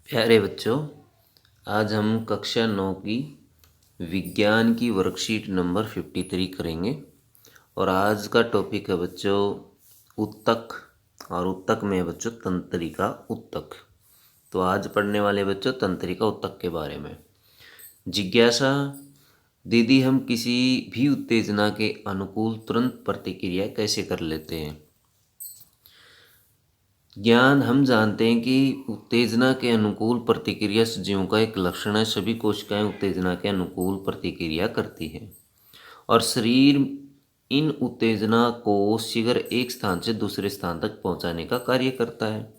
प्यारे बच्चों, आज हम कक्षा 9 की विज्ञान की वर्कशीट नंबर 53 करेंगे। और आज का टॉपिक है बच्चों उत्तक। और उत्तक में है बच्चों तंत्रिका उत्तक। तो आज पढ़ने वाले बच्चों तंत्रिका उत्तक के बारे में। जिज्ञासा: दीदी, हम किसी भी उत्तेजना के अनुकूल तुरंत प्रतिक्रिया कैसे कर लेते हैं? ज्ञान: हम जानते हैं कि उत्तेजना के अनुकूल प्रतिक्रिया सजीवों का एक लक्षण है। सभी कोशिकाएं उत्तेजना के अनुकूल प्रतिक्रिया करती हैं और शरीर इन उत्तेजना को शीघ्र एक स्थान से दूसरे स्थान तक पहुंचाने का कार्य करता है।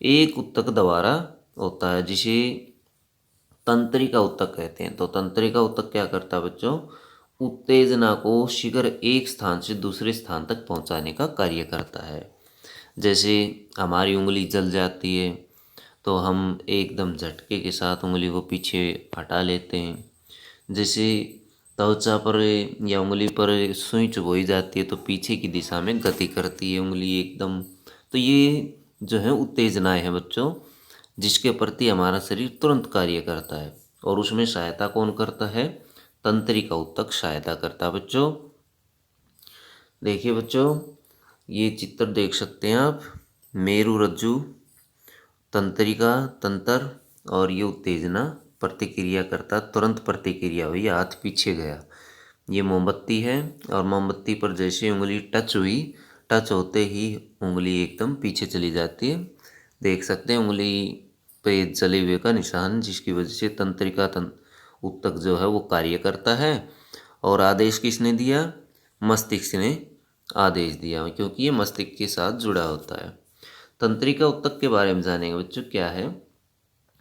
एक उत्तक द्वारा होता है जिसे तंत्रिका उत्तक कहते हैं। तो तंत्रिका उत्तक क्या करता है बच्चों? उत्तेजना को शीघ्र एक स्थान से दूसरे स्थान तक पहुंचाने का कार्य करता है। जैसे हमारी उंगली जल जाती है तो हम एकदम झटके के साथ उंगली को पीछे हटा लेते हैं। जैसे त्वचा पर या उंगली पर सुई चुभोई जाती है तो पीछे की दिशा में गति करती है उंगली एकदम। तो ये जो है उत्तेजनाएं हैं बच्चों, जिसके प्रति हमारा शरीर तुरंत कार्य करता है। और उसमें सहायता कौन करता है? तंत्रिका उत्तक सहायता करता है बच्चों। देखिए बच्चों, ये चित्र देख सकते हैं आप। मेरुरज्जु, तंत्रिका, तंत्र और ये उत्तेजना प्रतिक्रिया करता, तुरंत प्रतिक्रिया हुई, हाथ पीछे गया। ये मोमबत्ती है और मोमबत्ती पर जैसे उंगली टच हुई, टच होते ही उंगली एकदम पीछे चली जाती है। देख सकते हैं उंगली पे जले हुए का निशान, जिसकी वजह से तंत्रिका उत्तक जो है वो कार्य करता है। और आदेश किसने दिया? मस्तिष्क ने आदेश दिया, क्योंकि ये मस्तिष्क के साथ जुड़ा होता है। तंत्रिका उत्तक के बारे में जानेंगे बच्चों। क्या है?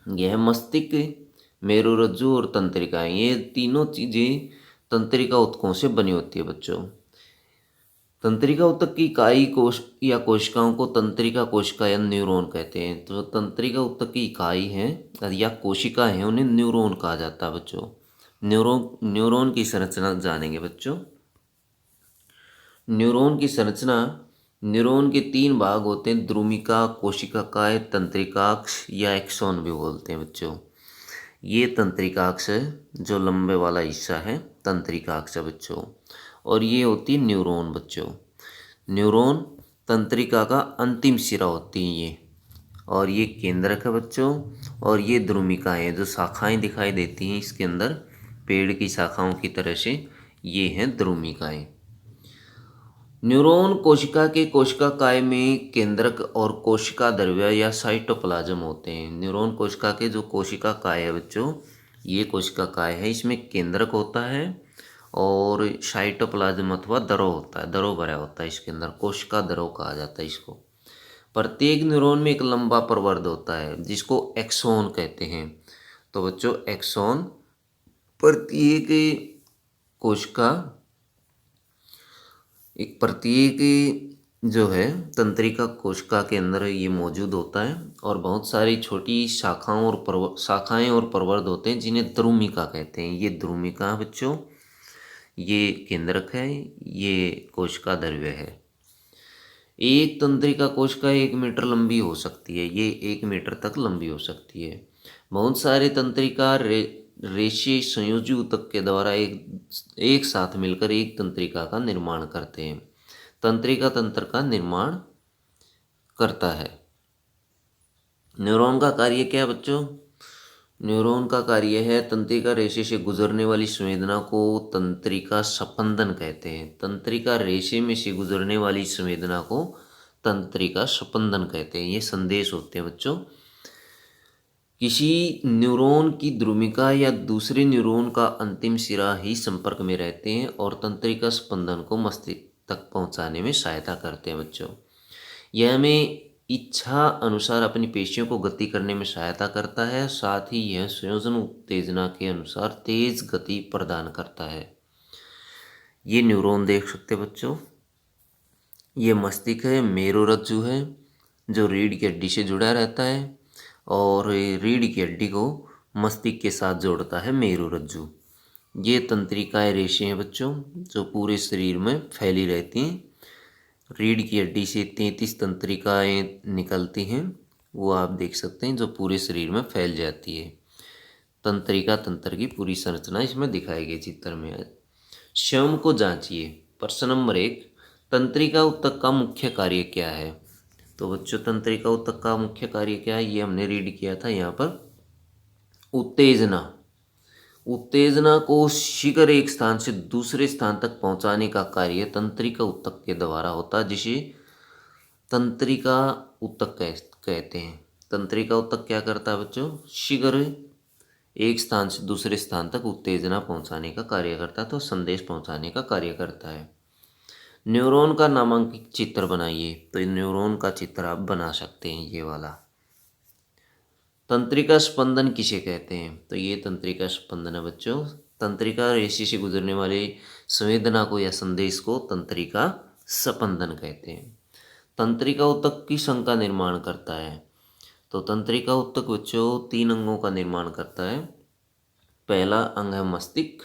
यह मस्तिष्क, मेरुरज्जु और तंत्रिकाएं, ये तीनों चीजें तंत्रिका उत्तकों से बनी होती है बच्चों। तंत्रिका उत्तक की इकाई कोश या कोशिकाओं को तंत्रिका कोशिका या न्यूरॉन कहते हैं। तो तंत्रिका उत्तक की इकाई है या कोशिका है, उन्हें न्यूरॉन कहा जाता है बच्चों। न्यूरॉन की संरचना जानेंगे बच्चों। न्यूरॉन की संरचना: न्यूरॉन के 3 भाग होते हैं, द्रुमिका, कोशिकाएं, तंत्रिकाक्ष या एक्सॉन भी बोलते हैं बच्चों। ये तंत्रिकाक्ष है, जो लंबे वाला हिस्सा है तंत्रिकाक्ष है बच्चों। और ये होती है न्यूरॉन बच्चों। न्यूरॉन तंत्रिका का अंतिम सिरा होती है ये, और ये केंद्रक है बच्चों। और ये द्रुमिकाएं, जो शाखाएं दिखाई देती हैं इसके अंदर पेड़ की शाखाओं की तरह से, ये हैं द्रुमिकाएं। न्यूरॉन कोशिका के कोशिकाकाय में केंद्रक और कोशिका द्रव्य या साइटोप्लाज्म होते हैं। न्यूरॉन कोशिका के जो कोशिकाकाय है बच्चों, ये कोशिकाकाय है, इसमें केंद्रक होता है और साइटोप्लाज्म अथवा द्रव होता है, द्रव भरा होता है इसके अंदर, कोशिका द्रव कहा जाता है इसको। प्रत्येक न्यूरॉन में एक लंबा प्रवर्ध होता है जिसको एक्सॉन कहते हैं। तो बच्चों एक्सॉन प्रत्येक कोशिका प्रत्येक जो है तंत्रिका कोशिका के अंदर ये मौजूद होता है। और बहुत सारी छोटी शाखाएं और प्रवर्ध होते हैं जिन्हें द्रुमिका कहते हैं। ये द्रुमिका बच्चों, ये केंद्रक है, ये कोशिका द्रव्य है। एक तंत्रिका कोशिका 1 मीटर लंबी हो सकती है, ये 1 मीटर तक लंबी हो सकती है। बहुत सारे तंत्रिका रेशे संयोजी ऊतक के द्वारा एक साथ मिलकर एक तंत्रिका का निर्माण करते हैं। तंत्रिका तंत्र का निर्माण करता है। न्यूरॉन का कार्य क्या है बच्चों? न्यूरॉन का कार्य है तंत्रिका रेशे से गुजरने वाली संवेदना को तंत्रिका स्पंदन कहते हैं। तंत्रिका रेशे में से गुजरने वाली संवेदना को तंत्रिका स्पंदन कहते हैं। ये संदेश होते हैं बच्चों। किसी न्यूरॉन की द्रुमिका या दूसरे न्यूरॉन का अंतिम सिरा ही संपर्क में रहते हैं और तंत्रिका स्पंदन को मस्तिष्क तक पहुंचाने में सहायता करते हैं बच्चों। यह हमें इच्छा अनुसार अपनी पेशियों को गति करने में सहायता करता है। साथ ही यह संयोजन उत्तेजना के अनुसार तेज गति प्रदान करता है। ये न्यूरॉन देख सकते हैं बच्चों। ये मस्तिष्क है, मेरुरज्जु है जो रीढ़ की हड्डी से जुड़ा रहता है और रीढ़ की हड्डी को मस्तिष्क के साथ जोड़ता है मेरुरज्जु। ये तंत्रिकाएं रेशे हैं बच्चों, जो पूरे शरीर में फैली रहती हैं। रीढ़ की हड्डी से 33 तंत्रिकाएं निकलती हैं वो आप देख सकते हैं जो पूरे शरीर में फैल जाती है। तंत्रिका तंत्र की पूरी संरचना इसमें दिखाई गई चित्र में है। स्वयं को जांचिए। प्रश्न नंबर 1, तंत्रिका ऊतक का मुख्य कार्य क्या है? तो बच्चों तंत्रिका ऊतक का मुख्य कार्य क्या है, ये हमने रीड किया था यहाँ पर। उत्तेजना। उत्तेजना को शीघ्र एक स्थान से दूसरे स्थान तक पहुंचाने का कार्य तंत्रिका ऊतक के द्वारा होता है, जिसे तंत्रिका ऊतक कहते हैं। तंत्रिका ऊतक क्या करता है बच्चों? शीघ्र एक स्थान से दूसरे स्थान तक उत्तेजना पहुंचाने का कार्य करता है, तो संदेश पहुंचाने का कार्य करता है। न्यूरॉन का नामांकित चित्र बनाइए। तो न्यूरॉन का चित्र आप बना सकते हैं, ये वाला। तंत्रिका स्पंदन किसे कहते हैं? तो ये तंत्रिका स्पंदन है बच्चों। तंत्रिका रेशे से गुजरने वाले संवेदना को या संदेश को तंत्रिका स्पंदन कहते हैं। तंत्रिका ऊतक किस अंग का निर्माण करता है? तो तंत्रिका ऊतक बच्चों 3 अंगों का निर्माण करता है। पहला अंग है मस्तिष्क,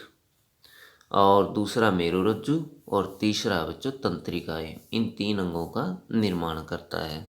और दूसरा मेरुरज्जु, और तीसरा बच्चों तंत्रिका है। इन 3 अंगों का निर्माण करता है।